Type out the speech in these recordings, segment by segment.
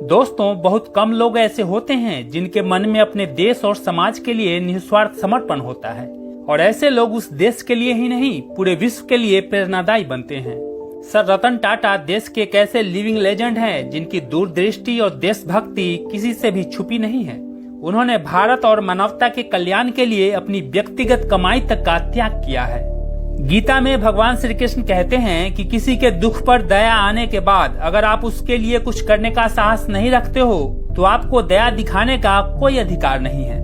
दोस्तों, बहुत कम लोग ऐसे होते हैं जिनके मन में अपने देश और समाज के लिए निस्वार्थ समर्पण होता है और ऐसे लोग उस देश के लिए ही नहीं पूरे विश्व के लिए प्रेरणादायी बनते हैं। सर रतन टाटा देश के एक ऐसे लिविंग लेजेंड हैं जिनकी दूरदृष्टि और देशभक्ति किसी से भी छुपी नहीं है। उन्होंने भारत और मानवता के कल्याण के लिए अपनी व्यक्तिगत कमाई तक का त्याग किया है। गीता में भगवान श्री कृष्ण कहते हैं कि किसी के दुख पर दया आने के बाद अगर आप उसके लिए कुछ करने का साहस नहीं रखते हो तो आपको दया दिखाने का कोई अधिकार नहीं है।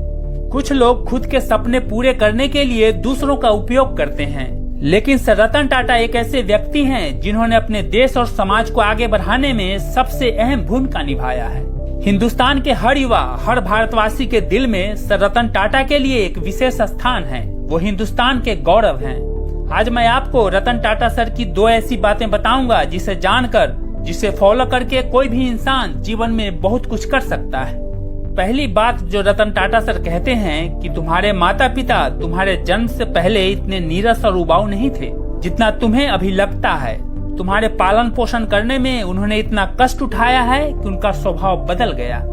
कुछ लोग खुद के सपने पूरे करने के लिए दूसरों का उपयोग करते हैं, लेकिन सर रतन टाटा एक ऐसे व्यक्ति हैं जिन्होंने अपने देश और समाज को आगे बढ़ाने में सबसे अहम भूमिका निभाया है। हिंदुस्तान के हर युवा, हर भारतवासी के दिल में सर रतन टाटा के लिए एक विशेष स्थान है। वो हिंदुस्तान के गौरव हैं। आज मैं आपको रतन टाटा सर की दो ऐसी बातें बताऊंगा जिसे जानकर, जिसे फॉलो करके कोई भी इंसान जीवन में बहुत कुछ कर सकता है। पहली बात जो रतन टाटा सर कहते हैं कि तुम्हारे माता पिता तुम्हारे जन्म से पहले इतने नीरस और उबाऊ नहीं थे जितना तुम्हें अभी लगता है। तुम्हारे पालन पोषण करने में उन्होंने इतना कष्ट उठाया है कि उनका स्वभाव बदल गया।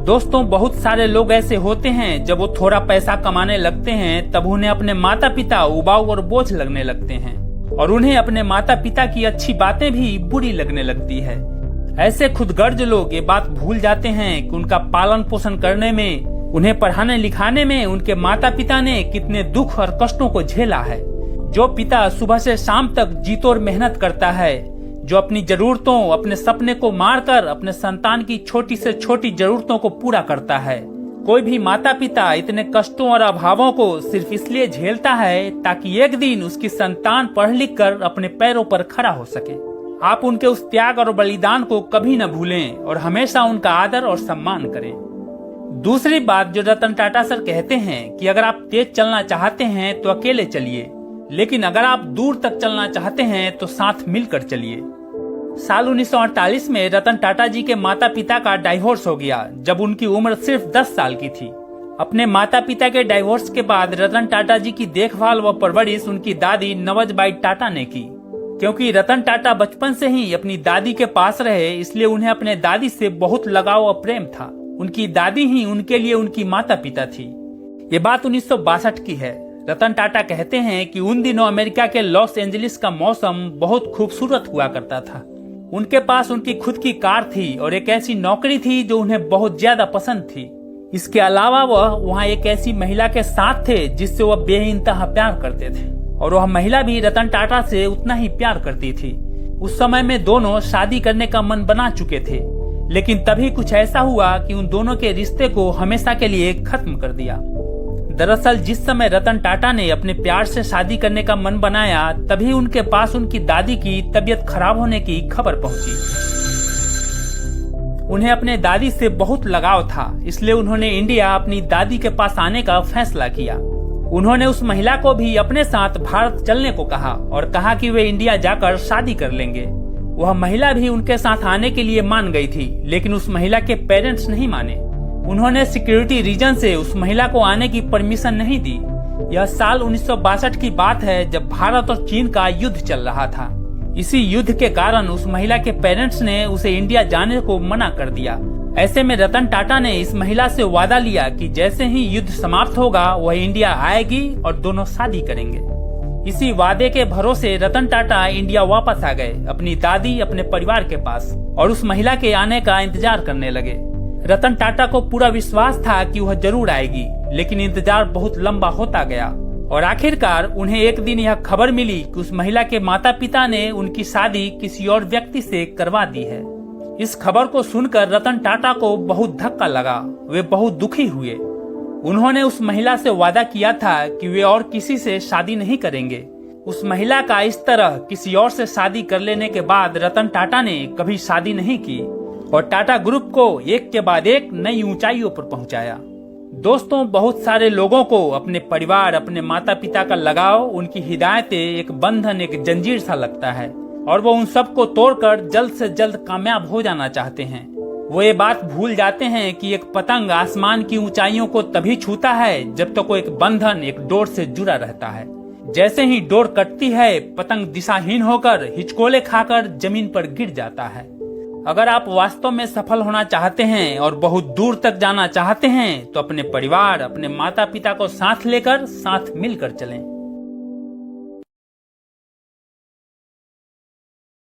दोस्तों, बहुत सारे लोग ऐसे होते हैं जब वो थोड़ा पैसा कमाने लगते हैं तब उन्हें अपने माता पिता उबाऊ और बोझ लगने लगते हैं और उन्हें अपने माता पिता की अच्छी बातें भी बुरी लगने लगती है। ऐसे खुदगर्ज लोग ये बात भूल जाते हैं कि उनका पालन पोषण करने में, उन्हें पढ़ाने लिखाने में उनके माता पिता ने कितने दुख और कष्टों को झेला है। जो पिता सुबह से शाम तक जी तोड़ मेहनत करता है, जो अपनी जरूरतों, अपने सपने को मारकर अपने संतान की छोटी से छोटी जरूरतों को पूरा करता है। कोई भी माता पिता इतने कष्टों और अभावों को सिर्फ इसलिए झेलता है ताकि एक दिन उसकी संतान पढ़ लिख कर अपने पैरों पर खड़ा हो सके। आप उनके उस त्याग और बलिदान को कभी न भूलें और हमेशा उनका आदर और सम्मान करें। दूसरी बात जो रतन टाटा सर कहते हैं कि अगर आप तेज चलना चाहते हैं तो अकेले चलिए, लेकिन अगर आप दूर तक चलना चाहते हैं तो साथ मिलकर चलिए। साल 1948 में रतन टाटा जी के माता पिता का डाइवोर्स हो गया जब उनकी उम्र सिर्फ 10 साल की थी। अपने माता पिता के डाइवोर्स के बाद रतन टाटा जी की देखभाल व परवरिश उनकी दादी नवजबाई टाटा ने की। क्योंकि रतन टाटा बचपन से ही अपनी दादी के पास रहे, इसलिए उन्हें अपने दादी से बहुत लगाव और प्रेम था। उनकी दादी ही उनके लिए उनकी माता पिता थी। ये बात 1962 की है। रतन टाटा कहते हैं कि उन दिनों अमेरिका के लॉस एंजलिस का मौसम बहुत खूबसूरत हुआ करता था। उनके पास उनकी खुद की कार थी और एक ऐसी नौकरी थी जो उन्हें बहुत ज्यादा पसंद थी। इसके अलावा वह वहाँ एक ऐसी महिला के साथ थे जिससे वह बेइंतहा प्यार करते थे और वह महिला भी रतन टाटा से उतना ही प्यार करती थी। उस समय में दोनों शादी करने का मन बना चुके थे, लेकिन तभी कुछ ऐसा हुआ कि उन दोनों के रिश्ते को हमेशा के लिए खत्म कर दिया। दरअसल जिस समय रतन टाटा ने अपने प्यार से शादी करने का मन बनाया तभी उनके पास उनकी दादी की तबीयत खराब होने की खबर पहुंची। उन्हें अपने दादी से बहुत लगाव था, इसलिए उन्होंने इंडिया अपनी दादी के पास आने का फैसला किया। उन्होंने उस महिला को भी अपने साथ भारत चलने को कहा और कहा कि वे इंडिया जाकर शादी कर लेंगे। वह महिला भी उनके साथ आने के लिए मान गई थी, लेकिन उस महिला के पेरेंट्स नहीं माने। उन्होंने सिक्योरिटी रीजन से उस महिला को आने की परमिशन नहीं दी। यह साल 1962 की बात है जब भारत और चीन का युद्ध चल रहा था। इसी युद्ध के कारण उस महिला के पेरेंट्स ने उसे इंडिया जाने को मना कर दिया। ऐसे में रतन टाटा ने इस महिला से वादा लिया कि जैसे ही युद्ध समाप्त होगा वह इंडिया आएगी और दोनों शादी करेंगे। इसी वादे के भरोसे रतन टाटा इंडिया वापस आ गए अपनी दादी, अपने परिवार के पास, और उस महिला के आने का इंतजार करने लगे। रतन टाटा को पूरा विश्वास था कि वह जरूर आएगी, लेकिन इंतजार बहुत लंबा होता गया और आखिरकार उन्हें एक दिन यह खबर मिली कि उस महिला के माता पिता ने उनकी शादी किसी और व्यक्ति से करवा दी है। इस खबर को सुनकर रतन टाटा को बहुत धक्का लगा। वे बहुत दुखी हुए। उन्होंने उस महिला से वादा किया था कि वे और किसी से शादी नहीं करेंगे। उस महिला का इस तरह किसी और से शादी कर लेने के बाद रतन टाटा ने कभी शादी नहीं की और टाटा ग्रुप को एक के बाद एक नई ऊंचाइयों पर पहुंचाया। दोस्तों, बहुत सारे लोगों को अपने परिवार, अपने माता पिता का लगाव, उनकी हिदायतें एक बंधन, एक जंजीर सा लगता है और वो उन सब को तोड़कर जल्द से जल्द कामयाब हो जाना चाहते हैं। वो ये बात भूल जाते हैं कि एक पतंग आसमान की ऊंचाइयों को तभी छूता है जब तक वो एक बंधन, एक डोर से जुड़ा रहता है। जैसे ही डोर कटती है, पतंग दिशाहीन होकर हिचकोले खाकर जमीन पर गिर जाता है। अगर आप वास्तव में सफल होना चाहते हैं और बहुत दूर तक जाना चाहते हैं तो अपने परिवार, अपने माता पिता को साथ लेकर साथ मिलकर चलें।